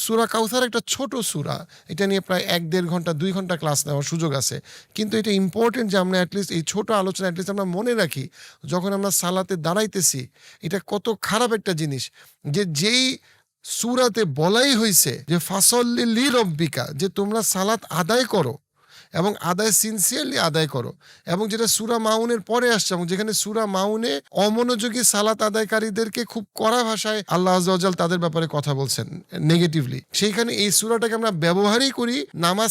সূরা কাউসার একটা ছোট সূরা, এটা নিয়ে প্রায় ১-১.৫ ঘন্টা ২ ঘন্টা ক্লাস নেওয়ার সুযোগ আছে। কিন্তু এটা ইম্পর্টেন্ট যে আমরা এটলিস্ট এই ছোট আলোচনা এটলিস্ট আমরা মনে রাখি যখন আমরা সালাতে দাঁড়াইতেছি। এটা কত খারাপ একটা জিনিস যে যেই সূরাতে বলাই হইছে যে ফাসল্লি লিরব্বিকা, যে তোমরা সালাত আদায় করো এবং আদায় সিনসিয়ারলি আদায় করো, এবং যেটা সূরা মাউনের পরে আসছে এবং যেখানে সূরা মাউনে অমনোযোগী সালাত আদায়কারীদেরকে খুব কড়া ভাষায় আল্লাহ আযজা ওয়া জাল তাদের ব্যাপারে কথা বলছেন নেগেটিভলি। সেইখানে এই সূরাটাকে আমরা ব্যবহারই করি নামাজ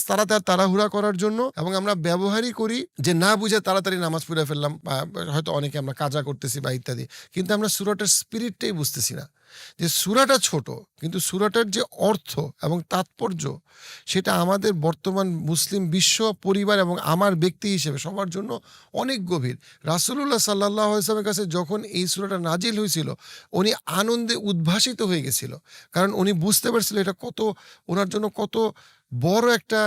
তাড়াহুড়া করার জন্য, এবং আমরা ব্যবহারই করি যে না বুঝে তাড়াতাড়ি নামাজ পড়ে ফেললাম, হয়তো অনেকে আমরা কাজা করতেছি বা ইত্যাদি, কিন্তু আমরা সূরাটার স্পিরিটটাই বুঝতেছি না। যে সূরাটা ছোট কিন্তু সূরাটার যে অর্থ এবং তাৎপর্য সেটা আমাদের বর্তমান মুসলিম বিশ্ব পরিবার এবং আমার ব্যক্তি হিসেবে সবার জন্য অনেক গভীর। রাসূলুল্লাহ সাল্লাল্লাহু আলাইহি ওয়াসাল্লামের কাছে যখন এই সূরাটা নাজিল হয়েছিল উনি আনন্দে উদ্ভাসিত হয়ে গেছিল, কারণ উনি বুঝতে পারছিল এটা কত ওনার জন্য কত বড় একটা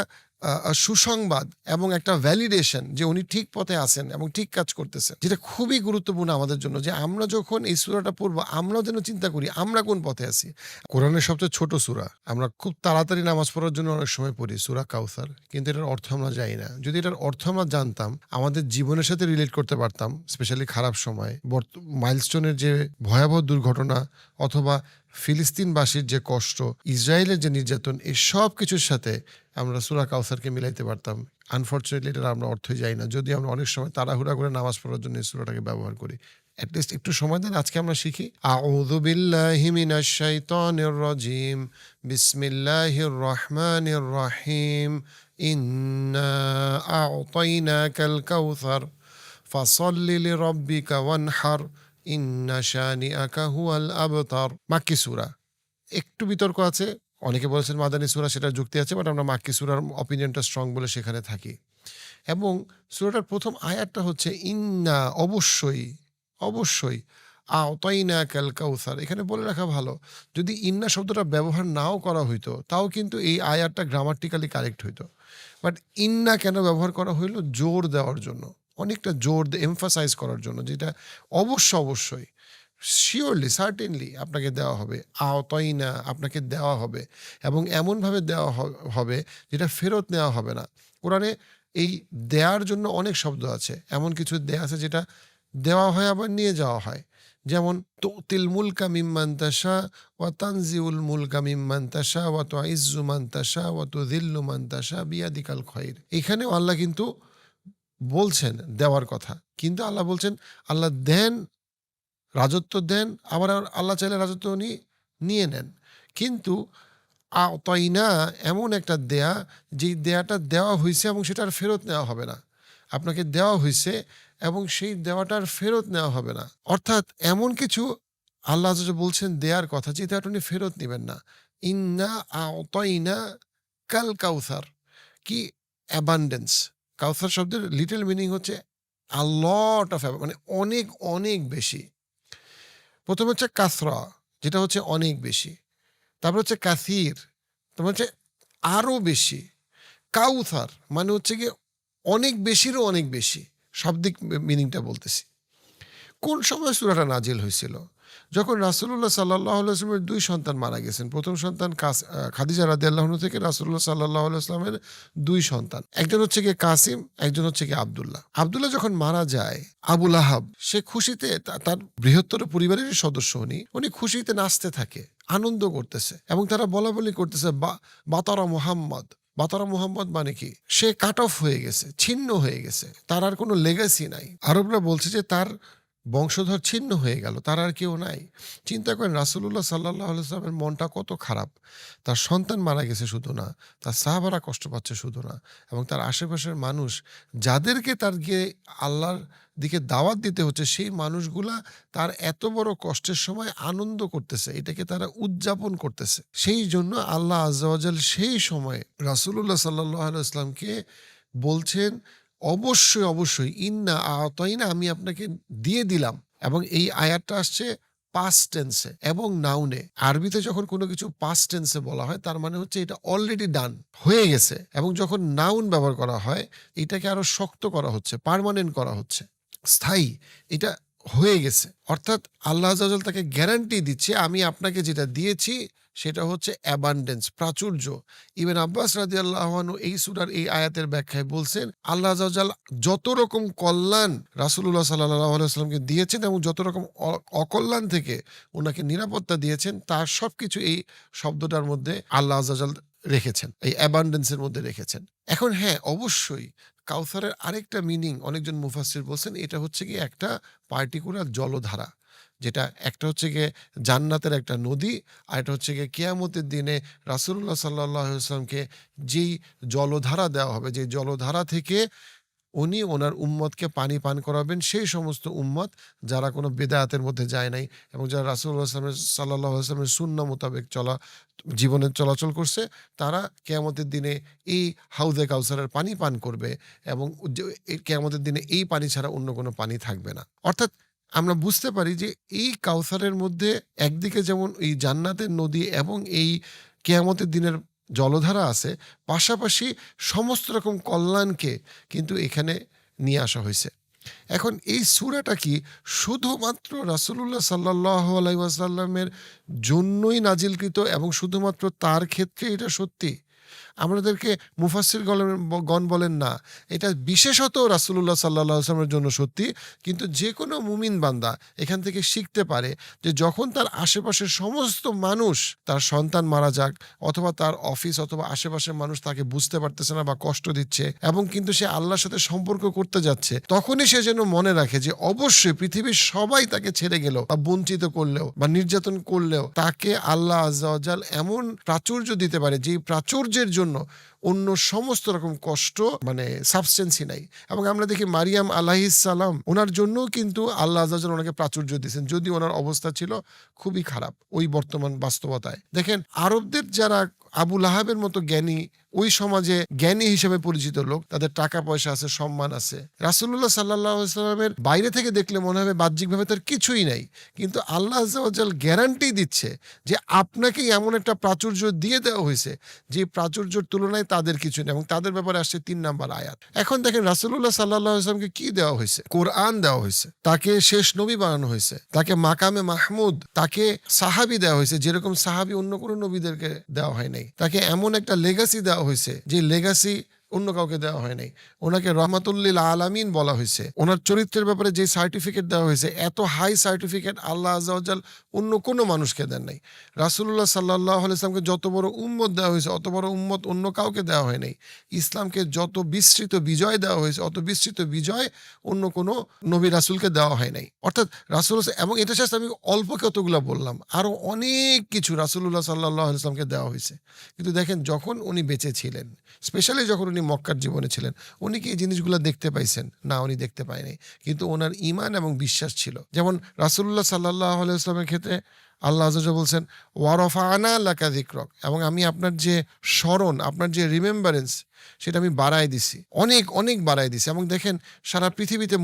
সুসংবাদ এবং একটা ভ্যালিডেশন যে উনি ঠিক পথে আছেন এবং ঠিক কাজ করতেছেন, যেটা খুবই গুরুত্বপূর্ণ আমাদের জন্য যে আমরা যখন এই সূরাটা পড়বো আমরাও যেন চিন্তা করি আমরা কোন পথে আছি। কোরআনের সবচেয়ে ছোট সূরা, আমরা খুব তাড়াতাড়ি নামাজ পড়ার জন্য অনেক সময় পড়ি সূরা কাউসার, কিন্তু এটার অর্থ আমরা জানি না। যদি এটার অর্থ আমরা জানতাম আমাদের জীবনের সাথে রিলেট করতে পারতাম, স্পেশালি খারাপ সময়, মাইলস্টোনের যে ভয়াবহ দুর্ঘটনা অথবা ফিলিস্তিনবাসীর যে কষ্ট, ইসরায়েলের যে নির্যাতন, এই সব কিছুর সাথে আমরা সূরা কাউসারকে মিলাইতে পারতাম। আনফরচুনেটলি এটার আমরা অর্থই জানি না, যদি আমরা অনেক সময় তাড়াহুড়া করে নামাজ পড়ার জন্য এই সূরাটাকে ব্যবহার করি। অ্যাটলিস্ট একটু সময় দেন, আজকে আমরা শিখি। আউযু বিল্লাহি মিনাশ শাইতানির রাজিম, বিসমিল্লাহির রহমানির রহিম, ইন্না আ'তাইনাকাল কাউসার ফাসল্লি লিরাব্বিকা ওয়ানহার, ইন্না শানিআকা হুয়াল আবতার। মাক্কি সূরা, একটু বিতর্ক আছে, অনেকে বলেছেন মাদানী সূরা, সেটার যুক্তি আছে, বাট আমরা মাক্কি সূরার অপিনিয়নটা স্ট্রং বলে সেখানে থাকি। এবং সূরাটার প্রথম আয়াতটা হচ্ছে ইন্না, অবশ্যই অবশ্যই, আ'তাইনাকাল কাউসার। এখানে বলে রাখা ভালো, যদি ইন্না শব্দটা ব্যবহার নাও করা হইতো তাও কিন্তু এই আয়াতটা গ্রামাটিক্যালি কারেক্ট হইতো। বাট ইন্না কেন ব্যবহার করা হইলো? জোর দেওয়ার জন্য, অনেকটা জোর এমফাসাইজ করার জন্য, যেটা অবশ্যই শিওরলি সার্টেনলি আপনাকে দেওয়া হবে। আওতাইনা, আপনাকে দেওয়া হবে, এবং এমনভাবে দেওয়া হবে যেটা ফেরত নেওয়া হবে না। কোরআনে এই দেয়ার জন্য অনেক শব্দ আছে, এমন কিছু দেয়া আছে যেটা দেওয়া হয় আবার নিয়ে যাওয়া হয়। যেমন তুতিল মুলকা মিম্মান তাশা ওয়া তানজিউল মুলকা মিম্মান তাশা ওয়া তুইজ্জু মান তাশা ওয়া তুযিল্লু মান তাশা বিয়াদিকাল খায়র। এখানেও আল্লাহ কিন্তু বলছেন দেওয়ার কথা, কিন্তু আল্লাহ বলছেন আল্লাহ দেন, রাজত্ব দেন, আবার আল্লাহ চাইলে রাজত্ব উনি নিয়ে নেন। কিন্তু আ'তাইনা এমন একটা দেয়া, যেই দেয়াটা দেওয়া হইছে এবং সেটা আর ফেরত নেওয়া হবে না। আপনাকে দেওয়া হইছে এবং সেই দেওয়াটার ফেরত নেওয়া হবে না। অর্থাৎ এমন কিছু আল্লাহ আযজা বলছেন দেয়ার কথা যে দেওয়াটা উনি ফেরত নিবেন না। ইন্না আ'তাইনা কাল কাউসার, কি অ্যাবান্ডেন্স। কাউসার শব্দের লিটল মিনিং হচ্ছে আ লট অফ, মানে অনেক অনেক বেশি। প্রথম হচ্ছে কাসরা, যেটা হচ্ছে অনেক বেশি। তারপর হচ্ছে কাসির, তারপর হচ্ছে আরো বেশি। কাউসার মানে হচ্ছে কি অনেক বেশিরও অনেক বেশি। শাব্দিক মিনিংটা বলতেছি। কোন সময় সূরাটা নাজিল হয়েছিল? যখন রাসূলুল্লাহ সাল্লাল্লাহু আলাইহি ওয়াসাল্লামের ২ সন্তান মারা গেছেন। প্রথম সন্তান খাদিজা রাদিয়াল্লাহু আনহা থেকে রাসূলুল্লাহ সাল্লাল্লাহু আলাইহি ওয়াসাল্লামের ২ সন্তান। একজন হচ্ছে গিয়ে কাসিম, একজন হচ্ছে গিয়ে আব্দুল্লাহ। আব্দুল্লাহ যখন মারা যায়, আবু লাহাব সে খুশিতে, তার বৃহত্তর পরিবারেরই সদস্য উনি খুশিতে নাচতে থাকে, আনন্দ করতেছে, এবং তারা বলাবলি করতেছে বাতারা মুহাম্মদ। বাতারা মুহাম্মদ মানে কি? সে কাট অফ হয়ে গেছে, ছিন্ন হয়ে গেছে, তার আর কোনো লেগাসি নাই। আরবরা বলছে যে তার বংশধর ছিন্ন হয়ে গেল, তার আর কেউ নাই। চিন্তা করেন রাসূলুল্লাহ সাল্লাল্লাহু আলাইহি ওয়াসাল্লামের মনটা কত খারাপ। তার সন্তান মারা গেছে শুধু না, তার সাহাবারা কষ্ট পাচ্ছে শুধু না, এবং তার আশেপাশের মানুষ যাদেরকে তার গিয়ে আল্লাহর দিকে দাওয়াত দিতে হচ্ছে, সেই মানুষগুলা তার এত বড় কষ্টের সময় আনন্দ করতেছে, এটাকে তারা উদযাপন করতেছে। সেই জন্য আল্লাহ আযজা ওয়া জাল সেই সময়ে রাসূলুল্লাহ সাল্লাল্লাহু আলাইহি ওয়াসাল্লামকে বলছেন অবশ্যই ইন্না আ'তাইনা, আমি আপনাকে দিয়ে দিলাম। এবং এই আয়াতটা আসছে পাস্ট টেন্সে এবং নাউনে। আরবিতে যখন কোনো কিছু পাস্ট টেন্সে বলা হয় তার মানে হচ্ছে এটা অলরেডি ডান হয়ে গেছে, এবং যখন নাউন ব্যবহার করা হয় এটাকে আরো শক্ত করা হচ্ছে, পার্মানেন্ট করা হচ্ছে, স্থায়ী, এটা হয়ে গেছে। অর্থাৎ আল্লাহ আযজা ওয়া জাল তাকে গ্যারান্টি দিচ্ছে আমি আপনাকে যেটা দিয়েছি সেটা হচ্ছে অ্যাবান্ডেন্স, প্রাচুর্য। ইবনে আব্বাস রাদিয়াল্লাহু আনহু এই সূরার এই আয়াতের ব্যাখ্যায় বলছেন, আল্লাহ আযজা ওয়া জাল যত রকম কল্যাণ রাসূলুল্লাহ সাল্লাল্লাহু আলাইহি ওয়াসাল্লামকে দিয়েছেন এবং যত রকম অকল্যাণ থেকে উনাকে নিরাপত্তা দিয়েছেন, তার সবকিছু এই শব্দটার মধ্যে আল্লাহ আযজা ওয়া জাল রেখেছেন। এই অ্যাবান্ডেন্স এর মধ্যে রেখেছেন। এখন হ্যাঁ, অবশ্যই কাউসারের আরেকটা মিনিং অনেকজন মুফাসসির বলছেন, এটা হচ্ছে গিয়ে একটা পার্টিকুলার জলধারা। যেটা একটা হচ্ছে গিয়ে জান্নাতের একটা নদী, আর এটা হচ্ছে গিয়ে কিয়ামতের দিনে রাসূলুল্লাহ সাল্লাল্লাহু আলাইহি ওয়াসাল্লামকে যেই জলধারা দেওয়া হবে, যে জলধারা থেকে উনি ওনার উম্মতকে পানি পান করাবেন, সেই সমস্ত উম্মত যারা কোনো বেদায়াতের মধ্যে যায় নাই এবং যারা রাসূলুল্লাহ সাল্লাল্লাহু আলাইহি ওয়াসাল্লামের সুন্নাহ মোতাবেক জীবনে চলাচল করছে, তারা কিয়ামতের দিনে এই হাউজে কাউসারের পানি পান করবে এবং কিয়ামতের দিনে এই পানি ছাড়া অন্য কোনো পানি থাকবে না। অর্থাৎ আমরা বুঝতে পারি যে এই কাউসারের মধ্যে একদিকে যেমন এই জান্নাতের নদী এবং এই কিয়ামতের দিনের জলধারা আছে, পাশাপাশি সমস্ত রকম কল্যাণকে কিন্তু এখানে নিয়ে আসা হয়েছে। এখন এই সূরাটা কি শুধুমাত্র রাসূলুল্লাহ সাল্লাল্লাহু আলাইহি ওয়াসাল্লামের জন্যই নাজিলকৃত এবং শুধুমাত্র তার ক্ষেত্রে এটা সত্যি? আমাদেরকে মুফাসসির গণ বলেন না, এটা বিশেষত রাসূলুল্লাহ সাল্লাল্লাহু আলাইহি ওয়াসাল্লামের জন্য সত্যি। কিন্তু যেকোনো মুমিন বান্দা এখান থেকে শিখতে পারে যে যখন তার আশেপাশের সমস্ত মানুষ, তার সন্তান মারা যাক অথবা তার অফিস অথবা আশেপাশের মানুষ তাকে বুঝতে পারতেছে না বা কষ্ট দিচ্ছে এবং কিন্তু সে আল্লাহর সাথে সম্পর্ক করতে যাচ্ছে, তখনই সে যেন মনে রাখে যে অবশ্যই পৃথিবীর সবাই তাকে ছেড়ে গেলেও বা বঞ্চিত করলেও বা নির্যাতন করলেও তাকে আল্লাহ আযজা ওয়া জাল এমন প্রাচুর্য দিতে পারে, যেই প্রাচুর্যের জন্য অন্য সমস্ত রকম কষ্ট মানে সাবস্টেন্সই নাই। এবং আমরা দেখি মারিয়াম আলাইহিস সালাম, ওনার জন্যও কিন্তু আল্লাহ আযজা ওয়া জাল ওনাকে প্রাচুর্য দিয়েছেন, যদি ওনার অবস্থা ছিল খুবই খারাপ ওই বর্তমান বাস্তবতায়। দেখেন আরবদের যারা আবু লাহাবের মতো জ্ঞানী, ওই সমাজে জ্ঞানী হিসেবে পরিচিত লোক, তাদের টাকা পয়সা আছে, সম্মান আছে, রাসূলুল্লাহ সাল্লাল্লাহু আলাইহি ওয়াসাল্লামের বাইরে থেকে দেখলে মনে হবে বাহ্যিকভাবে তার কিছুই নাই, কিন্তু আল্লাহ আযজা ওয়া জাল গ্যারান্টি দিচ্ছে যে আপনাকে এমন একটা প্রাচুর্য দিয়ে দেওয়া হয়েছে যে প্রাচুর্যের তুলনায় তাদের কিছু নেই। এবং তাদের ব্যাপারে আসছে ৩ নাম্বার আয়াত। এখন দেখেন রাসূলুল্লাহ সাল্লাল্লাহু আলাইহি ওয়াসাল্লামকে কি দেওয়া হয়েছে? কোরআন দেওয়া হয়েছে, তাকে শেষ নবী বানানো হয়েছে, তাকে মাকামে মাহমুদ, তাকে সাহাবী দেওয়া হয়েছে যেরকম সাহাবী অন্য কোনো নবীদেরকে দেওয়া হয় নাই, তাকে এমন একটা লেগাসি দেওয়া হয়েছে যে লেগাসি অন্য কাউকে দেওয়া হয় নাই। ওনাকে রহমাতুল্লিল আলামিন বলা হয়েছে। ওনার চরিত্রের ব্যাপারে যে সার্টিফিকেট দেওয়া হয়েছে, এত হাই সার্টিফিকেট আল্লাহ আযজা ওয়া জাল অন্য কোনো মানুষকে দেন নাই। রাসূলুল্লাহ সাল্লাল্লাহু আলাইহি ওয়াসাল্লামকে যত বড় উম্মত দেওয়া হয়েছে, অত বড় উম্মত অন্য কাউকে দেওয়া হয় নাই। ইসলামকে যত বিস্তৃত বিজয় দেওয়া হয়েছে, অত বিস্তৃত বিজয় অন্য কোনো নবী রাসূলকে দেওয়া হয় নাই। অর্থাৎ রাসূল, এবং এটা জাস্ট আমি অল্প কতগুলা বললাম, আরো অনেক কিছু রাসূলুল্লাহ সাল্লাল্লাহু আলাইহি ওয়াসাল্লামকে দেওয়া হয়েছে। কিন্তু দেখেন যখন উনি বেঁচে ছিলেন, স্পেশালি যখন উনি মক্কার জীবনে ছিলেন, উনি কি এই জিনিসগুলো দেখতে পাইছেন? না, উনি দেখতে পায়নি। কিন্তু ওনার ঈমান এবং বিশ্বাস ছিল। যেমন রাসূলুল্লাহ সাল্লাল্লাহু আলাইহি ওয়াসাল্লামের ক্ষেত্রে আল্লাহ আযজা ওয়া জাল বলছেন, ওয়া রাফা'না লাকা যিকরাক, এবং আমি আপনার যে স্মরণ, আপনার যে রিমেম্বারেন্স, সেটা আমি বাড়ায় দিছি, অনেক অনেক বাড়ায় দিছি। এবং দেখেন সারা পৃথিবীতে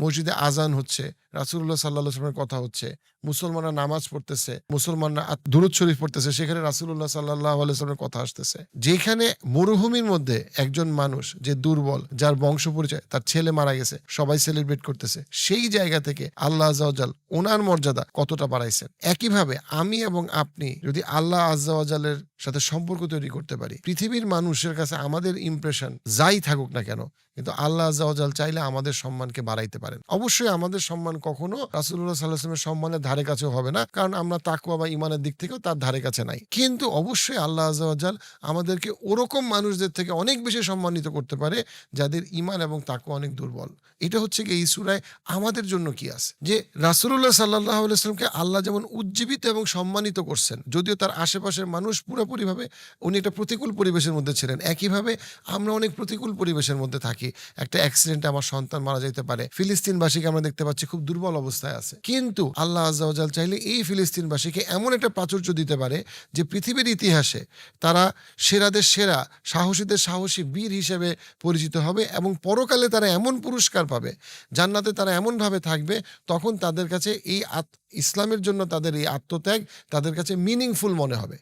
মসজিদে আজান হচ্ছে, রাসূলুল্লাহ সাল্লাল্লাহু আলাইহি ওয়াসাল্লামের কথা হচ্ছে, মুসলমানরা নামাজ পড়তেছে, মুসলমানরা দুরূদ শরীফ পড়তেছে, সেখানে রাসূলুল্লাহ সাল্লাল্লাহু আলাইহি ওয়াসাল্লামের কথা আসতেছে। যেখানে মরুভূমির মধ্যে একজন মানুষ যে দুর্বল, যার বংশ পরিচয়, তার ছেলে মারা গেছে, সবাই সেলিব্রেট করতেছে, সেই জায়গা থেকে আল্লাহ আযজা ওয়া জাল ওনার মর্যাদা কতটা বাড়াইছেন। একইভাবে আমি এবং আপনি যদি আল্লাহ আযজা ওয়া জালের সাথে সম্পর্ক তৈরি করতে পারি, পৃথিবীর মানুষের কাছে আমাদের ইমপ্রেশন যাই থাকুক না কেন, কিন্তু আল্লাহ আযজা ওয়া জাল চাইলে আমাদের সম্মানকে বাড়াইতে পারেন। অবশ্যই আমাদের সম্মান কখনো রাসূলুল্লাহ সাল্লাল্লাহু আলাইহি ওয়াসাল্লামের সম্মানের ধারে কাছেও হবে না, কারণ আমরা তাকওয়া বা ঈমানের দিক থেকেও তার ধারে কাছে নাই। কিন্তু অবশ্যই আল্লাহ আযজা ওয়া জাল আমাদেরকে ওরকম মানুষদের থেকে অনেক বেশি সম্মানিত করতে পারে যাদের ঈমান এবং তাকওয়া অনেক দুর্বল। এটা হচ্ছে কি এই সূরায় আমাদের জন্য কি আছে, যে রাসূলুল্লাহ সাল্লাল্লাহু আলাইহি ওয়াসাল্লামকে আল্লাহ যেমন উজ্জীবিত এবং সম্মানিত করছেন, যদিও তার আশেপাশের মানুষ পুরোপুরিভাবে, উনি একটা প্রতিকূল পরিবেশের মধ্যে ছিলেন। একইভাবে আমরা অনেক প্রতিকূল পরিবেশের মধ্যে থাকি। একটা অ্যাক্সিডেন্টে আমার সন্তান মারা যেতে পারে। ফিলিস্তিনবাসীকে আমরা দেখতে পাচ্ছি খুব দুর্বল অবস্থায় আছে, কিন্তু আল্লাহ আযজা ওয়া জাল চাইলে এই ফিলিস্তিনবাসীকে এমন একটা প্রাচুর্য দিতে পারে যে পৃথিবীর ইতিহাসে তারা সেরাদের সেরা, সাহসীদের সাহসী বীর হিসেবে পরিচিত হবে এবং পরকালে তারা এমন পুরস্কার পাবে, জান্নাতে তারা এমনভাবে থাকবে, তখন তাদের কাছে এই ইসলামের জন্য তাদের এই আত্মত্যাগ তাদের কাছে মিনিংফুল মনে হবে।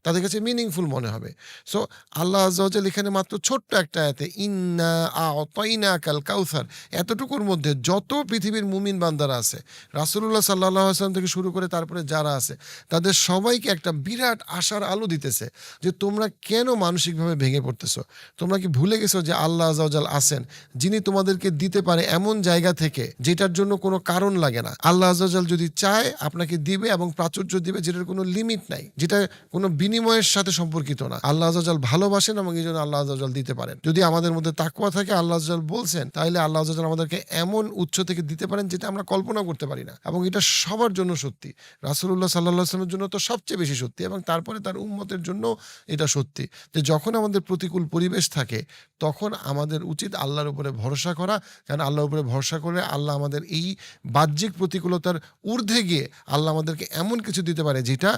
তাদের কাছে মিনিংফুল মনে হবে। সো আল্লাহ আজ্জা ওয়া জাল এখানে মাত্র ছোট্ট একটা আয়াতে ইন্না আ'তাইনাকাল কাউসার, এতটুকুর মধ্যে যত পৃথিবীর মুমিন বান্দারা আছে, রাসূলুল্লাহ সাল্লাল্লাহু আলাইহি ওয়াসাল্লাম থেকে শুরু করে তারপরে যারা আছে, তাদের সবাইকে একটা বিরাট আশার আলো দিতেছে যে তোমরা কেন মানসিকভাবে ভেঙে পড়তেছো? তোমরা কি ভুলে গেছো যে আল্লাহ আজ্জা ওয়া জাল আছেন, যিনি তোমাদেরকে দিতে পারে এমন জায়গা থেকে যেটার জন্য কোনো কারণ লাগে না। আল্লাহ আজ্জা ওয়া জাল যদি চায় আপনাকে দিবে এবং প্রাচুর্য দিবে, যেটার কোনো লিমিট নাই, যেটা কোনো বিনিময়ের সাথে সম্পর্কিত না। আল্লাহ আজ্জা ওয়া জাল ভালোবাসেন এবং এই জন্য আল্লাহ আজ্জা ওয়া জাল দিতে পারেন। যদি আমাদের মধ্যে তাকওয়া থাকে, আল্লাহ আজ্জা ওয়া জাল বলছেন, তাহলে আল্লাহ আজ্জা ওয়া জাল আমাদেরকে এমন উৎস থেকে দিতে পারেন যেটা আমরা কল্পনা করতে পারি না, এবং এটা সবার জন্য সত্যি। রাসূলুল্লাহ সাল্লাল্লাহু আলাইহি ওয়াসাল্লামের জন্য তো সবচেয়ে বেশি সত্যি, এবং তারপরে তার উম্মতের জন্য এটা সত্যি যে যখন আমাদের প্রতিকূল পরিবেশ থাকে তখন আমাদের উচিত আল্লাহর উপরে ভরসা করা। কারণ আল্লাহর উপরে ভরসা করে আল্লাহ আমাদের এই বাহ্যিক প্রতিকূলতার ঊর্ধ্বে গিয়ে আল্লাহ আমাদেরকে এমন কিছু দিতে পারে যেটা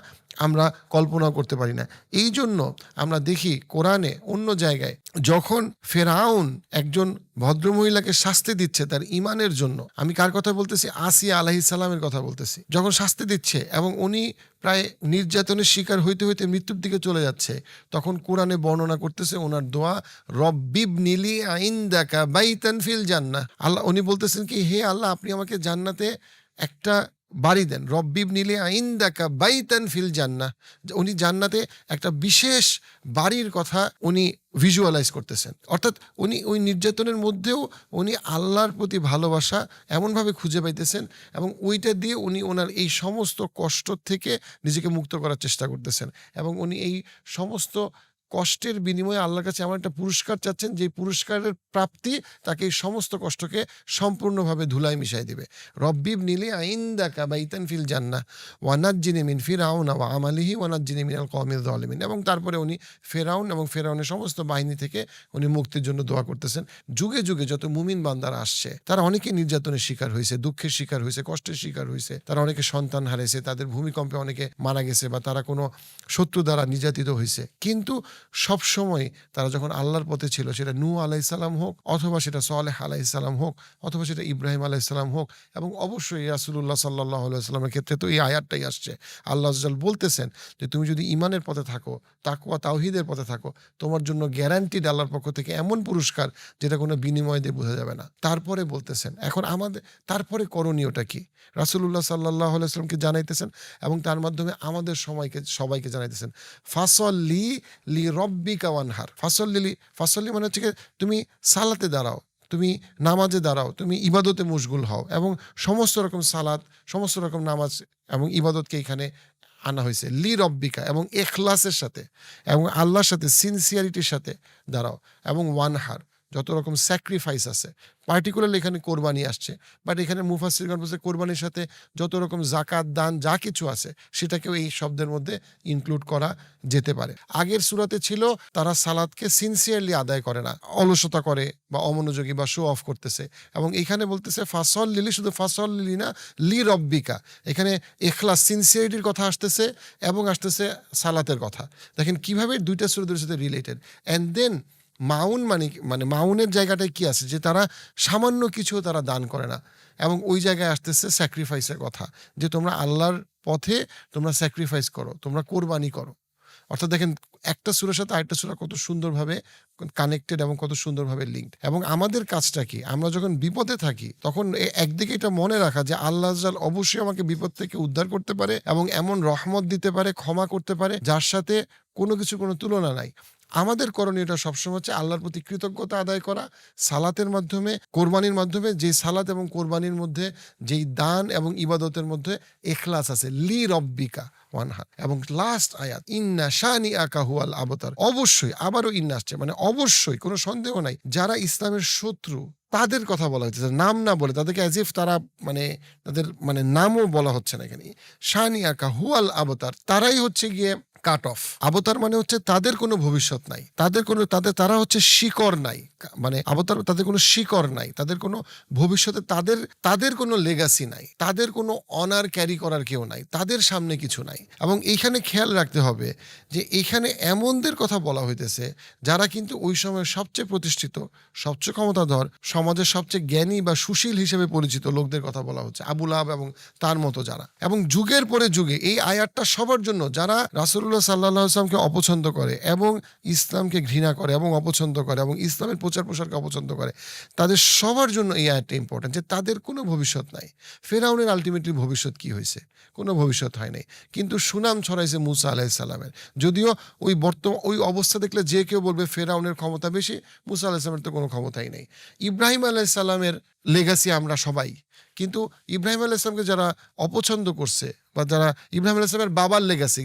আমরা কল্পনাও করতে পারি না। এই জন্য আমরা দেখি কোরআনে অন্য জায়গায় যখন ফেরাউন একজন ভদ্রমহিলাকে শাস্তি দিচ্ছে তার ঈমানের জন্য, আমি কার কথা বলতেছি? আসিয়া আলাইহিস সালামের কথা বলতেছি। যখন শাস্তি দিচ্ছে এবং উনি প্রায় নির্যাতনের শিকার হইতে হইতে মৃত্যুর দিকে চলে যাচ্ছে, তখন কোরআনে বর্ণনা করতেছে ওনার দোয়া, রব্বিবনিলি ইনদাকা বাইতান ফিল জান্নাহ। আল্লাহ উনি বলতেছেন কি, হে আল্লাহ, আপনি আমাকে জান্নাতে একটা বাড়ি দেন। রব্বিবনিলি ইনদাকা বাইতান ফিল জান্নাহ, উনি জান্নাতে একটা বিশেষ বাড়ির কথা উনি ভিজুয়ালাইজ করতেছেন। অর্থাৎ উনি ওই নির্যাতনের মধ্যেও উনি আল্লাহর প্রতি ভালোবাসা এমনভাবে খুঁজে পাইতেছেন, এবং ওইটা দিয়ে উনি ওনার এই সমস্ত কষ্ট থেকে নিজেকে মুক্ত করার চেষ্টা করতেছেন, এবং উনি এই সমস্ত কষ্টের বিনিময়ে আল্লাহর কাছে এমন একটা পুরস্কার চাচ্ছেন, যে পুরস্কারের প্রাপ্তি তাকে এই সমস্ত কষ্টকে সম্পূর্ণভাবে ধুলায় মিশাই দিবে। রব্বিবনিলি ইনদাকা বাইতান ফিল জান্নাহ ওয়া নাজ্জিনি মিন ফিরআউনা ওয়া আমালিহি ওয়া নাজ্জিনি মিনাল কওমিজ জালিমিন। এবং তারপরে উনি ফেরাউন এবং ফেরাউনের সমস্ত বাহিনী থেকে উনি মুক্তির জন্য দোয়া করতেছেন। যুগে যুগে যত মুমিন বান্দারা আসছে, তারা অনেকে নির্যাতনের শিকার হয়েছে, দুঃখের শিকার হয়েছে, কষ্টের শিকার হয়েছে, তারা অনেকে সন্তান হারিয়েছে, তাদের ভূমিকম্পে অনেকে মারা গেছে, বা তারা কোনো শত্রু দ্বারা নির্যাতিত হয়েছে। কিন্তু সব সময় তারা যখন আল্লাহর পথে ছিল, সেটা নূহ আলাইহিস সালাম হোক, অথবা সেটা সালেহ আলাইহিস সালাম হোক, অথবা সেটা ইব্রাহিম আলাইহিস সালাম হোক, এবং অবশ্যই রাসূলুল্লাহ সাল্লাল্লাহু আলাইহি ওয়াসাল্লামের ক্ষেত্রে তো এই আয়াতটাই আসছে। আল্লাহ আজ্জা ওয়া জাল বলতেছেন যে তুমি যদি ঈমানের পথে থাকো, তাকওয়া তাওহীদের পথে থাকো, তোমার জন্য গ্যারান্টিড আল্লাহর পক্ষ থেকে এমন পুরস্কার যেটা কোনো বিনিময় দিয়ে বোঝা যাবে না। তারপরে বলতেছেন এখন আমাদের তারপরে করণীয়টা কি? রাসূলুল্লাহ সাল্লাল্লাহু আলাইহি ওয়াসাল্লামকে জানাইতেছেন, এবং তার মাধ্যমে আমাদের সবাইকে জানাইতেছেন, ফাসল্লি লি রব্বিকা ওয়ানহার। ফাসল্লি মানে হচ্ছে তুমি সালাতে দাঁড়াও, তুমি নামাজে দাঁড়াও, তুমি ইবাদতে মশগুল হও, এবং সমস্ত রকম সালাত, সমস্ত রকম নামাজ এবং ইবাদতকে এখানে আনা হয়েছে লি রব্বিকা, এবং ইখলাসের সাথে এবং আল্লাহর সাথে সিনসিয়ারিটির সাথে দাঁড়াও, এবং ওয়ানহার, যত রকম স্যাক্রিফাইস আছে, পার্টিকুলারলি এখানে কোরবানি আসছে, বাট এখানে মুফাসসিরগণ বলছে কোরবানির সাথে যত রকম জাকাত, দান, যা কিছু আছে সেটাকেও এই শব্দের মধ্যে ইনক্লুড করা যেতে পারে। আগের সূরাতে ছিল তারা সালাতকে সিনসিয়ারলি আদায় করে না, অলসতা করে বা অমনোযোগী বা শো অফ করতেছে, এবং এখানে বলতেছে ফাসল্লি, শুধু ফাসল্লি না, লি রব্বিকা, এখানে ইখলাস, সিনসিয়ারিটির কথা আসতেছে এবং আসতেছে সালাতের কথা। দেখেন কিভাবে দুইটা সূরার সাথে রিলেটেড। অ্যান্ড দেন মাউন মানে মাউনের জায়গাটায় কি আছে, যে তারা সামান্য কিছু তারা দান করে না, এবং ওই জায়গায় আসতেছে স্যাক্রিফাইসের কথা, যে তোমরা আল্লাহর পথে তোমরা স্যাক্রিফাইস করো, তোমরা কোরবানি করো। অর্থাৎ দেখেন একটা সূরার সাথে আরেকটা সূরা কত সুন্দরভাবে কানেক্টেড এবং কত সুন্দরভাবে লিঙ্কড। এবং আমাদের কাজটা কি, আমরা যখন বিপদে থাকি তখন একদিকে এটা মনে রাখা যে আল্লাহ আজ্জাল অবশ্যই আমাকে বিপদ থেকে উদ্ধার করতে পারে এবং এমন রহমত দিতে পারে, ক্ষমা করতে পারে, যার সাথে কোনো কিছু কোনো তুলনা নাই। আমাদের করণীয়টা সবসময় হচ্ছে আল্লাহর প্রতি কৃতজ্ঞতা আদায় করা, সালাতের মাধ্যমে, কোরবানির মাধ্যমে, যেই সালাত এবং কোরবানির মধ্যে, যেই দান এবং ইবাদতের মধ্যে ইখলাস আছে, লি রব্বিকা ওয়ানহার। এবং লাস্ট আয়াত ইন্না শানিআকা হুয়াল আবতার, অবশ্যই আবারও ইন্না আসছে, মানে অবশ্যই, কোনো সন্দেহ নাই, যারা ইসলামের শত্রু তাদের কথা বলা হচ্ছে, নাম না বলে তাদেরকে অ্যাজ ইফ তারা তাদের নামও বলা হচ্ছে না এখানে। শানিআকা হুয়াল আবতার, তারাই হচ্ছে গিয়ে কাট অফ। আবতার মানে হচ্ছে তাদের কোনো ভবিষ্যৎ নাই, তারা হচ্ছে শিকড় নাই, আবতার, তাদের কোনো শিকড় নাই, তাদের কোনো ভবিষ্যতে তাদের কোনো লেগাসি নাই, তাদের কোনো অনার ক্যারি করার কেউ নাই, তাদের সামনে কিছু নাই। এবং এইখানে খেয়াল রাখতে হবে যে এখানে এমনদের কথা বলা হইতেছে যারা কিন্তু ওই সময় সবচেয়ে প্রতিষ্ঠিত, সবচেয়ে ক্ষমতাধর, সমাজের সবচেয়ে জ্ঞানী বা সুশীল হিসেবে পরিচিত লোকদের কথা বলা হচ্ছে, আবু লাহাব এবং তার মতো যারা। এবং যুগের পরে যুগে এই আয়াতটা সবার জন্য, যারা রাসূলুল্লাহ রাসূলুল্লাহ সাল্লাল্লাহু আলাইহি ওয়াসাল্লামকে অপছন্দ করে এবং ইসলামকে ঘৃণা করে এবং অপছন্দ করে এবং ইসলামের প্রচার প্রসারকে অপছন্দ করে, তাদের সবার জন্য এই আয়াতটা ইম্পর্টেন্ট যে তাদের কোনো ভবিষ্যৎ নাই। ফেরাউনের আল্টিমেটলি ভবিষ্যৎ কি হয়েছে? কোনো ভবিষ্যৎ হয় নাই। কিন্তু সুনাম ছড়াইছে মূসা আলাইহিস সালামের। যদিও ওই অবস্থা দেখলে যে কেউ বলবে ফেরাউনের ক্ষমতা বেশি, মূসা আলাইহিস সালামের তো কোনো ক্ষমতাই নেই। ইব্রাহিম আলাইহিস সালামের লেগাসি আমরা সবাই। কিন্তু ইব্রাহিম আলাইহিস সালামকে যারা অপছন্দ করছে বা যারা ইব্রাহিম আলাইহিস সালামের বাবার লেগাসি,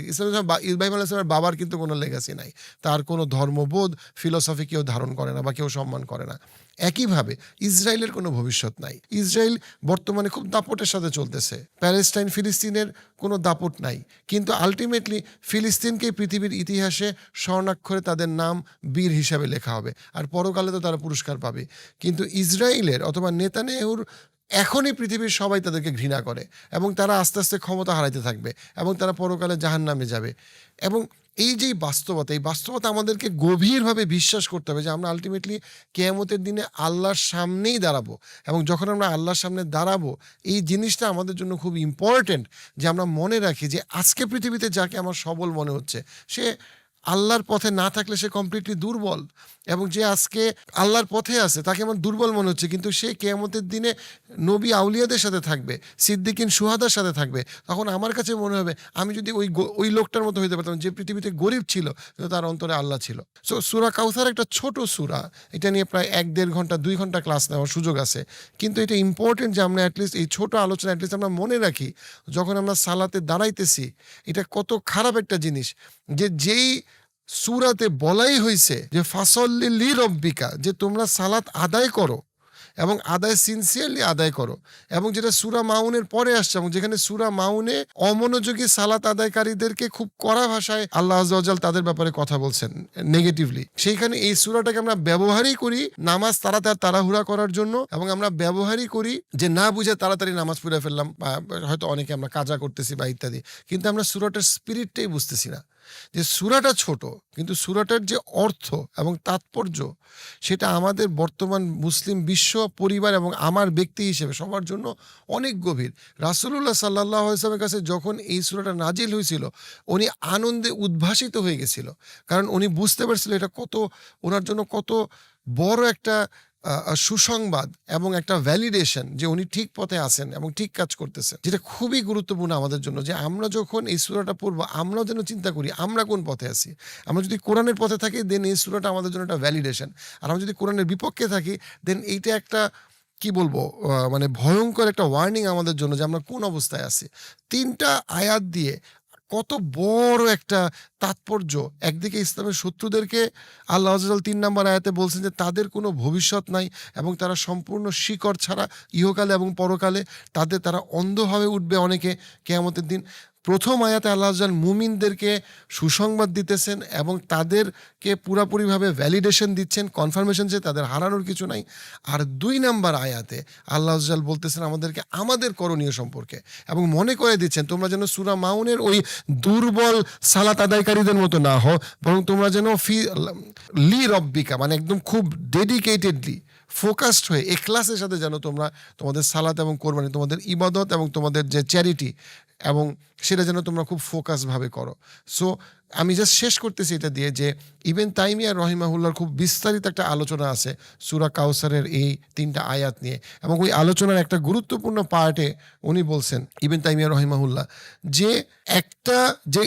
ইব্রাহিম আলাইহিস সালামের বাবার কিন্তু কোনো লেগাসি নাই। তার কোনো ধর্মবোধ, ফিলোসফি কেউ ধারণ করে না বা কেউ সম্মান করে না। একইভাবে ইসরায়েলের কোনো ভবিষ্যৎ নাই। ইসরায়েল বর্তমানে খুব দাপটের সাথে চলতেছে। প্যালেস্টাইন ফিলিস্তিনের কোনো দাপট নাই। কিন্তু আল্টিমেটলি ফিলিস্তিনকেই পৃথিবীর ইতিহাসে স্বর্ণাক্ষরে তাদের নাম বীর হিসাবে লেখা হবে। আর পরকালে তো তারা পুরস্কার পাবে। কিন্তু ইসরায়েলের অথবা নেতানিয়াহুর এখনই পৃথিবীর সবাই তাদেরকে ঘৃণা করে এবং তারা আস্তে আস্তে ক্ষমতা হারাইতে থাকবে এবং তারা পরকালে জাহান্নামে যাবে। এবং এই যে এই বাস্তবতা আমাদেরকে গভীরভাবে বিশ্বাস করতে হবে যে আমরা আলটিমেটলি কিয়ামতের দিনে আল্লাহর সামনেই দাঁড়াবো। এবং যখন আমরা আল্লাহর সামনে দাঁড়াবো, এই জিনিসটা আমাদের জন্য খুব ইম্পর্টেন্ট যে আমরা মনে রাখি যে আজকে পৃথিবীতে যাকে আমার সবল মনে হচ্ছে, সে আল্লাহর পথে না থাকলে সে কমপ্লিটলি দুর্বল। এবং যে আজকে আল্লাহর পথে আছে তাকে আমার দুর্বল মনে হচ্ছে, কিন্তু সে কিয়ামতের দিনে নবী আউলিয়াদের সাথে থাকবে, সিদ্দিকিন শুহাদার সাথে থাকবে। তখন আমার কাছে মনে হবে আমি যদি ওই লোকটার মতো হইতে পারতাম যে পৃথিবীতে গরিব ছিল কিন্তু তার অন্তরে আল্লাহ ছিল। সো সূরা কাউসার একটা ছোট সূরা, এটা নিয়ে প্রায় 1-1.5 ঘন্টা 2 ঘন্টা ক্লাস নেওয়ার সুযোগ আছে। কিন্তু এটা ইম্পর্টেন্ট যে আমরা অ্যাটলিস্ট এই ছোট আলোচনা অ্যাটলিস্ট আমরা মনে রাখি যখন আমরা সালাতে দাঁড়াইতেছি। এটা কত খারাপ একটা জিনিস যে যেই সূরাতে বলাই হয়েছে যে ফাসল্লি লি রব্বিকা, যে তোমরা সালাত আদায় করো এবং আদায় সিনসিয়ারলি আদায় করো। এবং যেটা সূরা মাউনের পরে আসছে এবং যেখানে সূরা মাউনে অমনোযোগী সালাত আদায়কারীদেরকে খুব কড়া ভাষায় আল্লাহ আযজা ওয়া জাল তাদের ব্যাপারে কথা বলছেন নেগেটিভলি। সেইখানে এই সূরাটাকে আমরা ব্যবহারই করি নামাজ তাড়াহুড়া করার জন্য, এবং আমরা ব্যবহারই করি যে না বুঝে তাড়াতাড়ি নামাজ পড়ে ফেললাম, হয়তো অনেকে আমরা কাজা করতেছি বা ইত্যাদি, কিন্তু আমরা সূরাটার স্পিরিটটাই বুঝতেছি না। যে সূরাটা ছোট কিন্তু সূরাটার যে অর্থ এবং তাৎপর্য সেটা আমাদের বর্তমান মুসলিম বিশ্ব পরিবার এবং আমার ব্যক্তি হিসেবে সবার জন্য অনেক গভীর। রাসূলুল্লাহ সাল্লাল্লাহু আলাইহি ওয়াসাল্লামের কাছে যখন এই সূরাটা নাজিল হয়েছিল উনি আনন্দে উদ্ভাসিত হয়ে গেছিল, কারণ উনি বুঝতে পারছিল এটা ওনার জন্য কত বড় একটা সুসংবাদ এবং একটা ভ্যালিডেশন যে উনি ঠিক পথে আছেন এবং ঠিক কাজ করতেছেন, যেটা খুবই গুরুত্বপূর্ণ আমাদের জন্য। যে আমরা যখন এই সূরাটা পড়বো আমরাও যেন চিন্তা করি আমরা কোন পথে আছি। আমরা যদি কোরআনের পথে থাকি দেন এই সূরাটা আমাদের জন্য একটা ভ্যালিডেশন, আর আমরা যদি কোরআনের বিপক্ষে থাকি দেন এইটা একটা কি বলবো মানে ভয়ঙ্কর একটা ওয়ার্নিং আমাদের জন্য যে আমরা কোন অবস্থায় আছি। 3টা আয়াত দিয়ে কত বড় একটা তাৎপর্য। একদিকে ইসলামের শত্রুদেরকে আল্লাহ আযজা ওয়া জাল 3 নম্বর আয়াতে বলছেন যে তাদের কোনো ভবিষ্যৎ নাই এবং তারা সম্পূর্ণ শিকড় ছাড়া ইহকালে এবং পরকালে তারা অন্ধ হয়ে উঠবে অনেকে কিয়ামতের দিন। প্রথম আয়াতে আল্লাহ আযজা ওয়া জাল মুমিনদেরকে সুসংবাদ দিতেছেন এবং তাদেরকে পুরাপুরিভাবে ভ্যালিডেশন দিচ্ছেন, কনফার্মেশন যে তাদের হারানোর কিছু নাই। আর 2 নম্বর আয়াতে আল্লাহ আযজা ওয়া জাল বলতেছেন আমাদেরকে আমাদের করণীয় সম্পর্কে এবং মনে করে দিচ্ছেন তোমরা যেন সূরা মাউনের ওই দুর্বল সালাত আদায়কারীদের মতো না হও, বরং তোমরা যেন লি রব্বিকা মানে একদম খুব ডেডিকেটেডলি ফোকাসড হয়ে ইখলাসের সাথে যেন তোমরা তোমাদের সালাত এবং কোরবানি, তোমাদের ইবাদত এবং তোমাদের যে চ্যারিটি এবং সেটা যেন তোমরা খুব ফোকাসভাবে করো। সো আমি জাস্ট শেষ করতেছি এটা দিয়ে যে ইবনে তাইমিয়া রহিমাহুল্লাহর খুব বিস্তারিত একটা আলোচনা আছে সূরা কাউসারের এই 3টা আয়াত নিয়ে, এবং ওই আলোচনার একটা গুরুত্বপূর্ণ পার্টে উনি বলছেন ইবনে তাইমিয়া রহিমাহুল্লাহ যে যে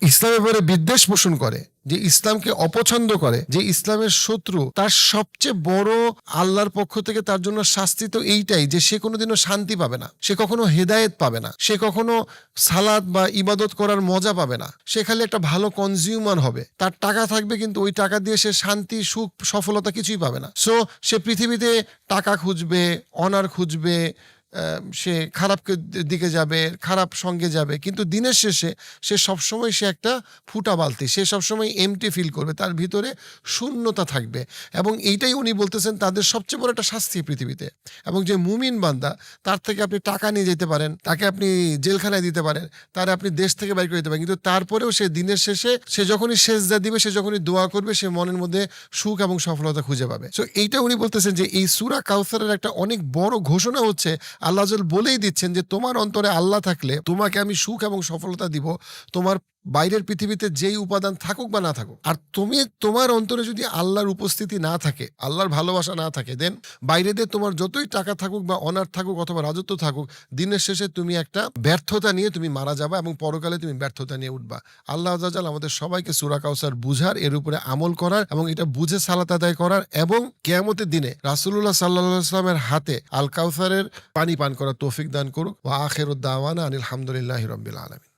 ইসলামের ব্যাপারে বিদ্বেষ পোষণ করে, যে ইসলামকে অপছন্দ করে, যে ইসলামের শত্রু, তার সবচেয়ে বড় আল্লাহর পক্ষ থেকে তার জন্য শাস্তি তো এইটাই যে সে কোনোদিনও শান্তি পাবে না, সে কখনো হেদায়েত পাবে না, সে কখনো সালাত বা ইবাদত করার মজা পাবে না, সে খালি একটা ভালো কনজিউমার হবে। তার টাকা থাকবে কিন্তু ওই টাকা দিয়ে সে শান্তি, সুখ, সফলতা কিছুই পাবে না। সো সে পৃথিবীতে টাকা খুঁজবে, অনার খুঁজবে, সে খারাপ দিকে যাবে, খারাপ সঙ্গে যাবে, কিন্তু দিনের শেষে সে সবসময় সে একটা ফুটা বালতি, সে সবসময় এমটি ফিল করবে, তার ভিতরে শূন্যতা থাকবে। এবং এইটাই উনি বলতেছেন তাদের সবচেয়ে বড় একটা শাস্তি পৃথিবীতে। এবং যে মুমিন বান্দা তার থেকে আপনি টাকা নিয়ে যেতে পারেন, তাকে আপনি জেলখানায় দিতে পারেন, তার আপনি দেশ থেকে বাইর করে দিতে পারেন, কিন্তু তারপরেও সে দিনের শেষে সে যখনই সেজদা দিবে, সে যখনই দোয়া করবে, সে মনের মধ্যে সুখ এবং সফলতা খুঁজে পাবে। সো এইটা উনি বলতেছেন যে এই সূরা কাউসারের একটা অনেক বড় ঘোষণা হচ্ছে আল্লাহ বলেই দিচ্ছেন যে তোমার অন্তরে আল্লাহ থাকলে তোমাকে আমি সুখ এবং সফলতা দিব, তোমার বাইরের পৃথিবীতে যেই উপাদান থাকুক বা না থাকুক, আর তুমি তোমার অন্তরে যদি আল্লাহর উপস্থিতি না থাকে, আল্লাহর ভালোবাসা না থাকে, দেন বাইরে দিয়ে তোমার যতই টাকা থাকুক বা অনার থাকুক অথবা রাজত্ব থাকুক, দিনের শেষে তুমি একটা ব্যর্থতা নিয়ে তুমি মারা যাবা এবং পরকালে তুমি ব্যর্থতা নিয়ে উঠবা। আল্লাহ আযজা ওয়াজাল আমাদের সবাইকে সূরা কাউসার বুঝার, এর উপরে আমল করার এবং এটা বুঝে সালাত আদায় করার এবং কিয়ামতের দিনে রাসূলুল্লাহ সাল্লাল্লাহু আলাইহি ওয়াসাল্লামের হাতে আল কাউসারের পানি পান করার তৌফিক দান করুক। ওয়া আখিরুদ দাওয়ানা আনিল হামদুলিল্লাহি রাব্বিল আলামিন।